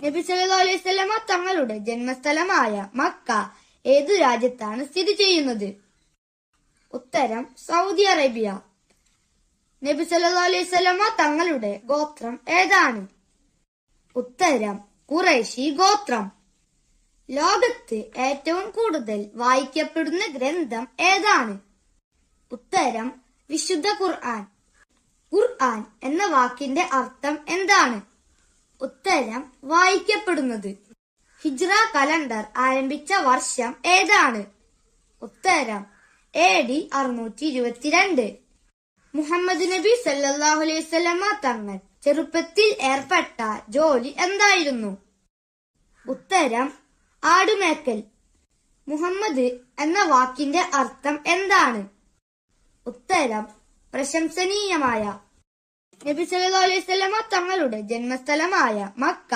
നബി സല്ലല്ലാഹു അലൈഹി വസല്ലമ തങ്ങളുടെ ജന്മസ്ഥലമായ മക്ക ഏതു രാജ്യത്താണ് സ്ഥിതി ചെയ്യുന്നത്? ഉത്തരം സൗദി അറേബ്യ. നബി സല്ലല്ലാഹു അലൈഹി വസല്ലമ തങ്ങളുടെ ഗോത്രം ഏതാണ്? ഉത്തരം ഖുറൈശി ഗോത്രം. ലോകത്ത് ഏറ്റവും കൂടുതൽ വായിക്കപ്പെടുന്ന ഗ്രന്ഥം ഏതാണ്? ഉത്തരം വിശുദ്ധ ഖുർആൻ. ഖുർആൻ എന്ന വാക്കിന്റെ അർത്ഥം എന്താണ്? ഉത്തരം വായിക്കപ്പെടുന്നത്. ഹിജ്റ കലണ്ടർ ആരംഭിച്ച വർഷം ഏതാണ്? ഉത്തരം AD 622. മുഹമ്മദ് നബി സല്ലല്ലാഹു അലൈഹി വസല്ലമ തങ്ങൾ ചെറുപ്പത്തിൽ ഏർപ്പെട്ട ജോലി എന്തായിരുന്നു? ഉത്തരം ആടുമേക്കൽ. മുഹമ്മദ് എന്ന വാക്കിന്റെ അർത്ഥം എന്താണ്? ഉത്തരം പ്രശംസനീയമായ. നബി സല്ലല്ലാഹു അലൈഹി വസല്ലമ തങ്ങളുടെ ജന്മസ്ഥലമായ മക്ക